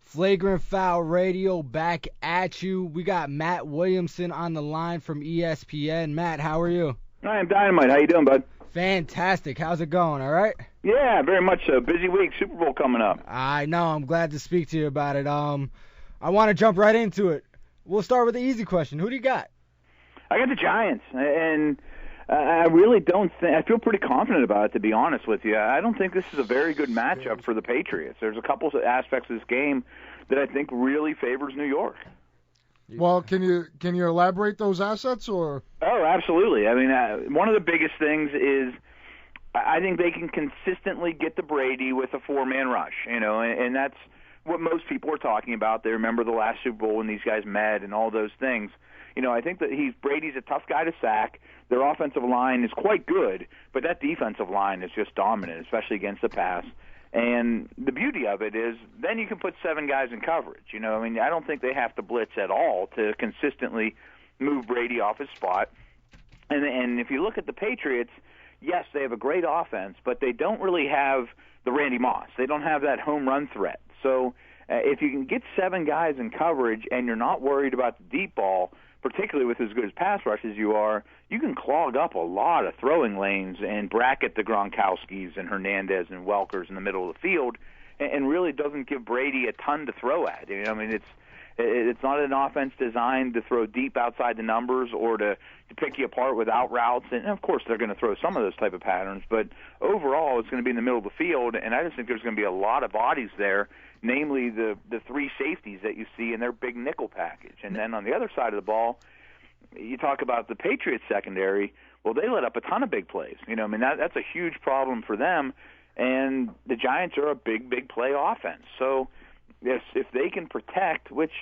Flagrant Foul Radio back at you. We got Matt Williamson on the line from ESPN. Matt, how are you? I'm Dynamite. How you doing, bud? Fantastic. How's it going, all right? Yeah, very much so. Busy week. Super Bowl coming up. I know. I'm glad to speak to you about it. I want to jump right into it. We'll start with the easy question. Who do you got? I got the Giants, and I really don't think – I feel pretty confident about it, to be honest with you. I don't think this is a very good matchup for the Patriots. There's a couple of aspects of this game that I think really favors New York. Well, can you elaborate those assets or? Oh, absolutely. I mean, one of the biggest things is I think they can consistently get to Brady with a four-man rush, and that's what most people are talking about. They remember the last Super Bowl when these guys met and all those things. I think that Brady's a tough guy to sack. Their offensive line is quite good, but that defensive line is just dominant, especially against the pass. And the beauty of it is then you can put 7 guys in coverage. I don't think they have to blitz at all to consistently move Brady off his spot. And if you look at the Patriots, yes, they have a great offense, but they don't really have the Randy Moss. They don't have that home run threat. So if you can get 7 guys in coverage and you're not worried about the deep ball, particularly with as good as pass rush as you are, you can clog up a lot of throwing lanes and bracket the Gronkowskis and Hernandez and Welkers in the middle of the field, and really doesn't give Brady a ton to throw at. It's not an offense designed to throw deep outside the numbers or to pick you apart without routes. And, of course, they're going to throw some of those type of patterns. But overall, it's going to be in the middle of the field, and I just think there's going to be a lot of bodies there, namely the 3 safeties that you see in their big nickel package. And then on the other side of the ball, you talk about the Patriots secondary. Well, they let up a ton of big plays. That's a huge problem for them. And the Giants are a big, big play offense. So if they can protect, which,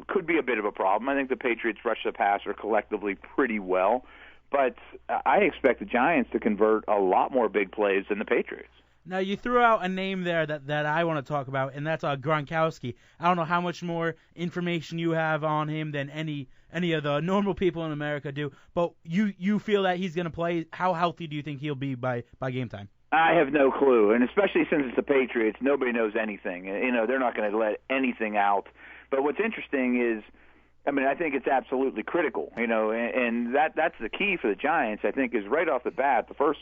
could be a bit of a problem. I think the Patriots rush the passer collectively pretty well. But I expect the Giants to convert a lot more big plays than the Patriots. Now, you threw out a name there that I want to talk about, and that's Gronkowski. I don't know how much more information you have on him than any of the normal people in America do, but you feel that he's going to play. How healthy do you think he'll be by game time? I have no clue, and especially since it's the Patriots, nobody knows anything. They're not going to let anything out. But what's interesting is, I think it's absolutely critical, and that's the key for the Giants, I think, is right off the bat, the first,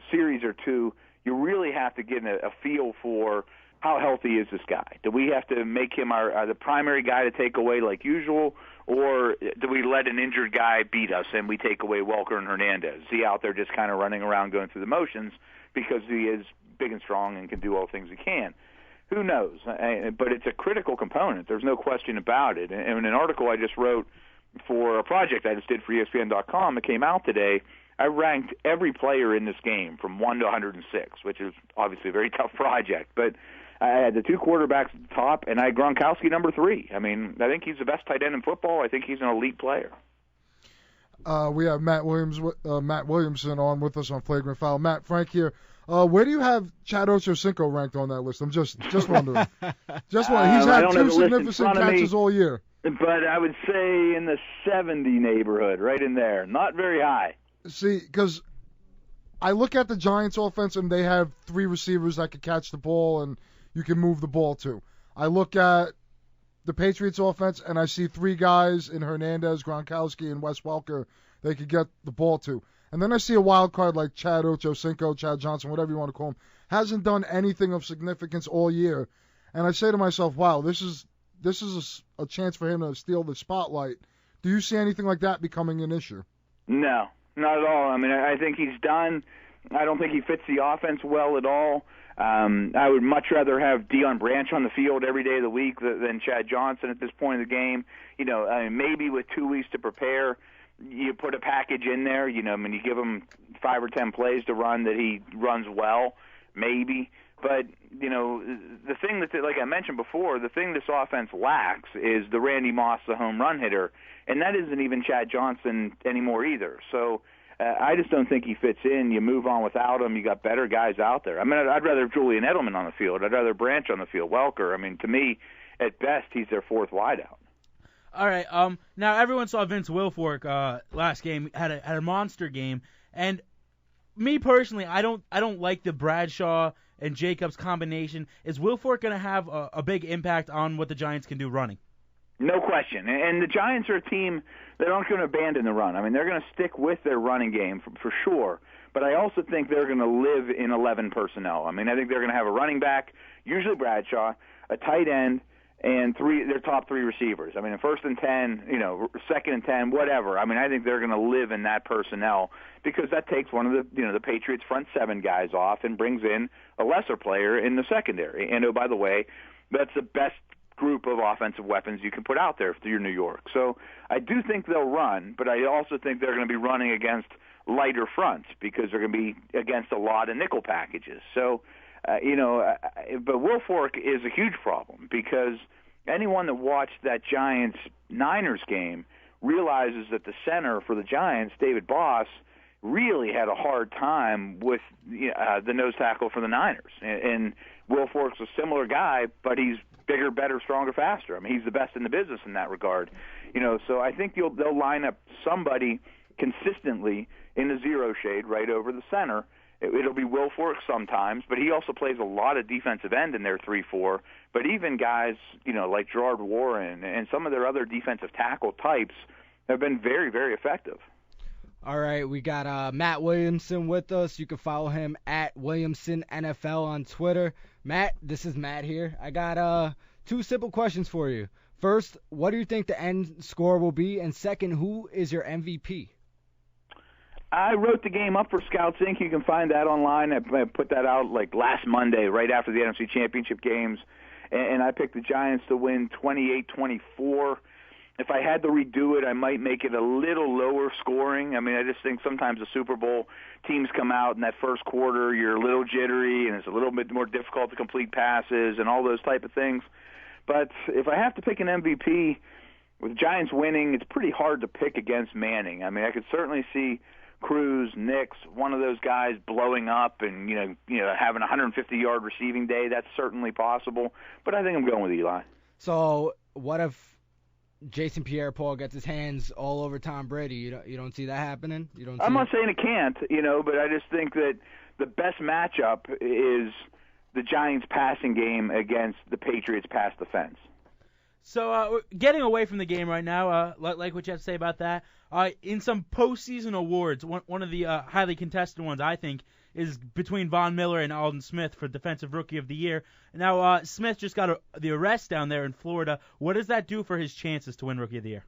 series or two, you really have to get a feel for how healthy is this guy. Do we have to make him the primary guy to take away like usual, or do we let an injured guy beat us and we take away Welker and Hernandez? Is he out there just kind of running around going through the motions because he is big and strong and can do all things he can? Who knows? But it's a critical component. There's no question about it. And in an article I just wrote for a project I just did for ESPN.com that came out today, I ranked every player in this game from 1 to 106, which is obviously a very tough project. But I had the 2 quarterbacks at the top, and I had Gronkowski number 3. I think he's the best tight end in football. I think he's an elite player. We have Matt Williamson on with us on Flagrant Foul. Matt, Frank here. Where do you have Chad Ochocinco ranked on that list? I'm just wondering. He's had 2 significant catches all year. But I would say in the 70 neighborhood, right in there. Not very high. See, because I look at the Giants' offense, and they have 3 receivers that can catch the ball and you can move the ball to. I look at the Patriots' offense, and I see 3 guys in Hernandez, Gronkowski, and Wes Welker they could get the ball to. And then I see a wild card like Chad Ochocinco, Chad Johnson, whatever you want to call him, hasn't done anything of significance all year. And I say to myself, wow, this is a chance for him to steal the spotlight. Do you see anything like that becoming an issue? No. Not at all. I think he's done. I don't think he fits the offense well at all. I would much rather have Deion Branch on the field every day of the week than Chad Johnson at this point of the game. Maybe with 2 weeks to prepare, you put a package in there. You give him 5 or 10 plays to run that he runs well, maybe. But, the thing that, like I mentioned before, the thing this offense lacks is the Randy Moss, the home run hitter, and that isn't even Chad Johnson anymore either. So I just don't think he fits in. You move on without him. You got better guys out there. I'd rather have Julian Edelman on the field. I'd rather Branch on the field, Welker. To me, at best, he's their fourth wideout. All right. Now everyone saw Vince Wilfork last game had a monster game, and me personally, I don't like the Bradshaw and Jacobs combination. Is Wilfork going to have a big impact on what the Giants can do running? No question. And the Giants are a team that aren't going to abandon the run. I mean, they're going to stick with their running game for sure. But I also think they're going to live in 11 personnel. I mean, I think they're going to have a running back, usually Bradshaw, a tight end, and their top three receivers. I mean, in 1st and 10, second and 10, whatever. I mean, I think they're going to live in that personnel because that takes one of the Patriots' front seven guys off and brings in a lesser player in the secondary. And, oh, by the way, that's the best group of offensive weapons you can put out there for your New York. So I do think they'll run, but I also think they're going to be running against lighter fronts because they're going to be against a lot of nickel packages. So, but Wilfork is a huge problem because anyone that watched that Giants-Niners game realizes that the center for the Giants, David Boss, really had a hard time with the nose tackle for the Niners. And Wilfork's a similar guy, but he's bigger, better, stronger, faster. I mean, he's the best in the business in that regard. So I think they'll line up somebody consistently in the zero shade right over the center. It'll be Wilfork sometimes, but he also plays a lot of defensive end in their 3-4. But even guys, like Gerard Warren and some of their other defensive tackle types have been very, very effective. All right, we got Matt Williamson with us. You can follow him at Williamson NFL on Twitter. Matt, this is Matt here. I got 2 simple questions for you. First, what do you think the end score will be? And second, who is your MVP? I wrote the game up for Scouts Inc. You can find that online. I put that out like last Monday, right after the NFC Championship games, and I picked the Giants to win 28-24. If I had to redo it, I might make it a little lower scoring. I mean, I just think sometimes the Super Bowl teams come out in that first quarter, you're a little jittery, and it's a little bit more difficult to complete passes and all those type of things. But if I have to pick an MVP, with Giants winning, it's pretty hard to pick against Manning. I mean, I could certainly see Cruz, Nix, one of those guys blowing up and having a 150-yard receiving day. That's certainly possible. But I think I'm going with Eli. So what if Jason Pierre-Paul gets his hands all over Tom Brady? You don't see that happening? I'm not saying it can't, but I just think that the best matchup is the Giants' passing game against the Patriots' pass defense. So getting away from the game right now, like what you have to say about that, in some postseason awards, one of the highly contested ones, I think, is between Von Miller and Aldon Smith for Defensive Rookie of the Year. Now, Smith just got the arrest down there in Florida. What does that do for his chances to win Rookie of the Year?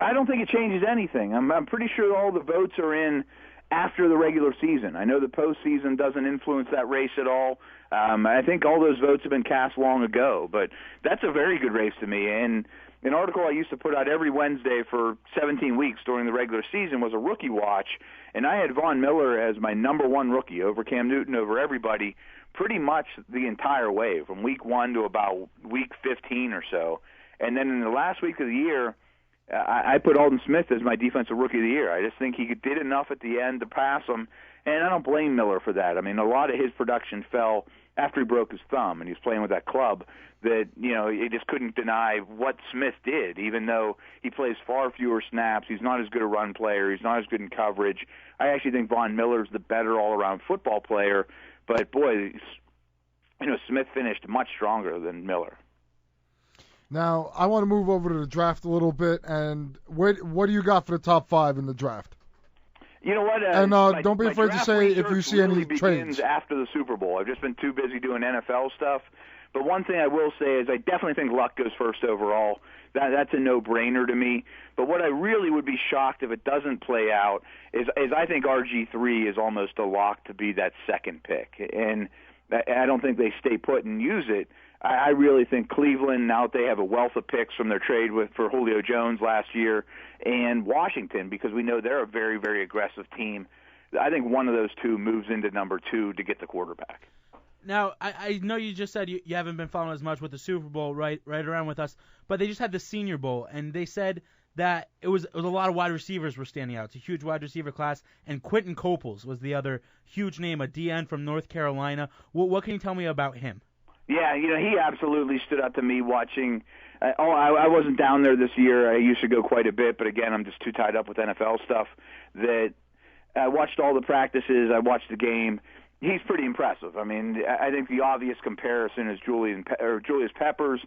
I don't think it changes anything. I'm pretty sure all the votes are in after the regular season. I know the postseason doesn't influence that race at all. I think all those votes have been cast long ago, but that's a very good race to me. And an article I used to put out every Wednesday for 17 weeks during the regular season was a rookie watch, and I had Von Miller as my number one rookie over Cam Newton, over everybody, pretty much the entire way, from week 1 to about week 15 or so. And then in the last week of the year, I put Aldon Smith as my defensive rookie of the year. I just think he did enough at the end to pass him, and I don't blame Miller for that. I mean, a lot of his production fell after he broke his thumb and he was playing with that club that, he just couldn't deny what Smith did, even though he plays far fewer snaps. He's not as good a run player. He's not as good in coverage. I actually think Von Miller's the better all-around football player, but, boy, Smith finished much stronger than Miller. Now, I want to move over to the draft a little bit, and what do you got for the top 5 in the draft? You know what? And don't be afraid to say if you see any trades. After the Super Bowl. I've just been too busy doing NFL stuff. But one thing I will say is I definitely think Luck goes first overall. That's a no-brainer to me. But what I really would be shocked if it doesn't play out is I think RG3 is almost a lock to be that second pick. And I don't think they stay put and use it. I really think Cleveland, now that they have a wealth of picks from their trade for Julio Jones last year, and Washington, because we know they're a very, very aggressive team, I think one of those two moves into number 2 to get the quarterback. Now, I know you just said you haven't been following as much with the Super Bowl right around with us, but they just had the Senior Bowl, and they said that it was a lot of wide receivers were standing out. It's a huge wide receiver class, and Quentin Coples was the other huge name, a DN from North Carolina. What can you tell me about him? Yeah, he absolutely stood out to me watching. I wasn't down there this year. I used to go quite a bit, but again, I'm just too tied up with NFL stuff. That I watched all the practices. I watched the game. He's pretty impressive. I mean, I think the obvious comparison is Julius Peppers.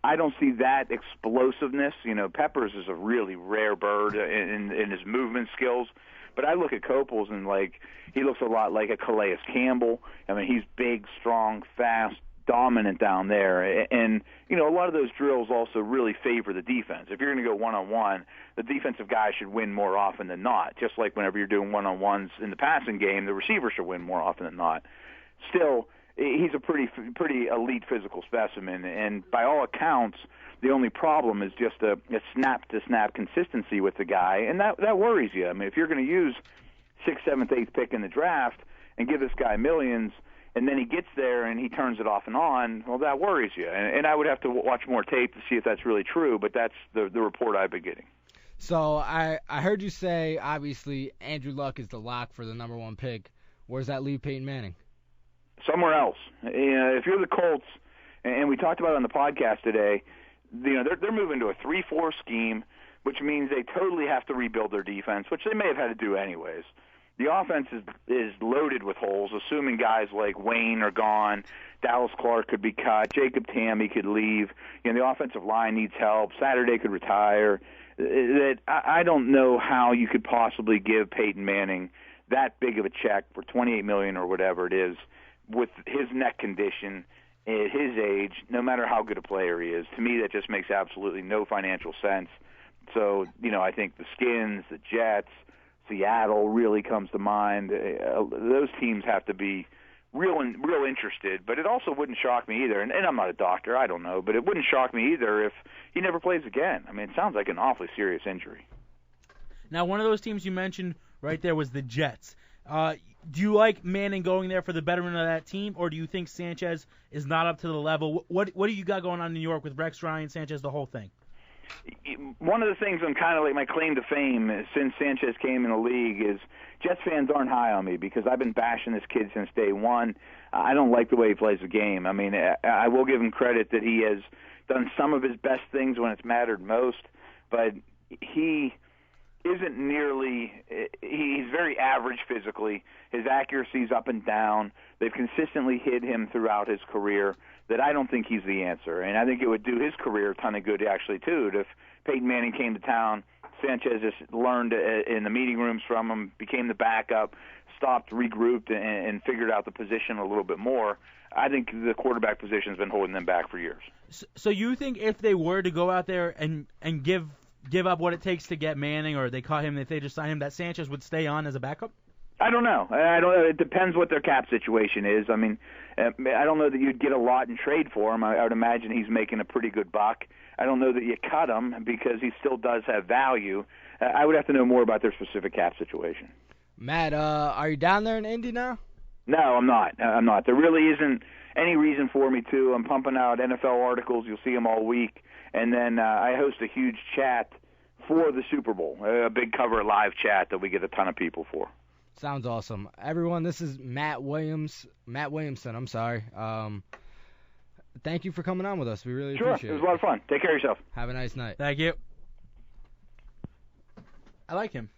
I don't see that explosiveness. Peppers is a really rare bird in his movement skills. But I look at Copels and he looks a lot like a Calais Campbell. I mean, he's big, strong, fast, dominant down there. And a lot of those drills also really favor the defense. If you're going to go one-on-one, the defensive guy should win more often than not. Just like whenever you're doing one-on-ones in the passing game, the receiver should win more often than not. Still, he's a pretty elite physical specimen, and by all accounts, the only problem is just a snap-to-snap consistency with the guy, and that worries you. I mean, if you're going to use 6th, 7th, 8th pick in the draft and give this guy millions, and then he gets there and he turns it off and on, well, that worries you. And I would have to watch more tape to see if that's really true, but that's the report I've been getting. So I heard you say, obviously, Andrew Luck is the lock for the number 1 pick. Where does that leave Peyton Manning? Somewhere else. If you're the Colts, and we talked about it on the podcast today, they're moving to a 3-4 scheme, which means they totally have to rebuild their defense, which they may have had to do anyways. The offense is loaded with holes, assuming guys like Wayne are gone, Dallas Clark could be cut, Jacob Tammy could leave. The offensive line needs help. Saturday could retire. I don't know how you could possibly give Peyton Manning that big of a check for $28 million or whatever it is with his neck condition at his age, no matter how good a player he is. To me, that just makes absolutely no financial sense. So, I think the Skins, the Jets, Seattle really comes to mind. Those teams have to be real interested, but it also wouldn't shock me either. And I'm not a doctor, I don't know, but it wouldn't shock me either if he never plays again. I mean, it sounds like an awfully serious injury. Now, one of those teams you mentioned right there was the Jets. Do you like Manning going there for the betterment of that team, or do you think Sanchez is not up to the level? What do you got going on in New York with Rex Ryan, Sanchez, the whole thing? One of the things I'm kind of like my claim to fame since Sanchez came in the league is Jets fans aren't high on me because I've been bashing this kid since day one. I don't like the way he plays the game. I mean, I will give him credit that he has done some of his best things when it's mattered most, but he isn't nearly – he's very average physically. His accuracy's up and down. They've consistently hit him throughout his career that I don't think he's the answer. And I think it would do his career a ton of good, actually, too, if Peyton Manning came to town, Sanchez just learned in the meeting rooms from him, became the backup, stopped, regrouped, and figured out the position a little bit more. I think the quarterback position's been holding them back for years. So you think if they were to go out there and give up what it takes to get Manning, or they caught him, if they just sign him, that Sanchez would stay on as a backup? I don't know. It depends what their cap situation is. I mean, I don't know that you'd get a lot in trade for him. I would imagine he's making a pretty good buck. I don't know that you cut him because he still does have value. I would have to know more about their specific cap situation. Matt, are you down there in Indy now? No, I'm not. There really isn't any reason for me to. I'm pumping out NFL articles. You'll see them all week. And then I host a huge chat for the Super Bowl, a big cover live chat that we get a ton of people for. Sounds awesome. Everyone, this is Matt Williamson, I'm sorry. Thank you for coming on with us. We really appreciate it. Sure, it was a lot of fun. Take care of yourself. Have a nice night. Thank you. I like him.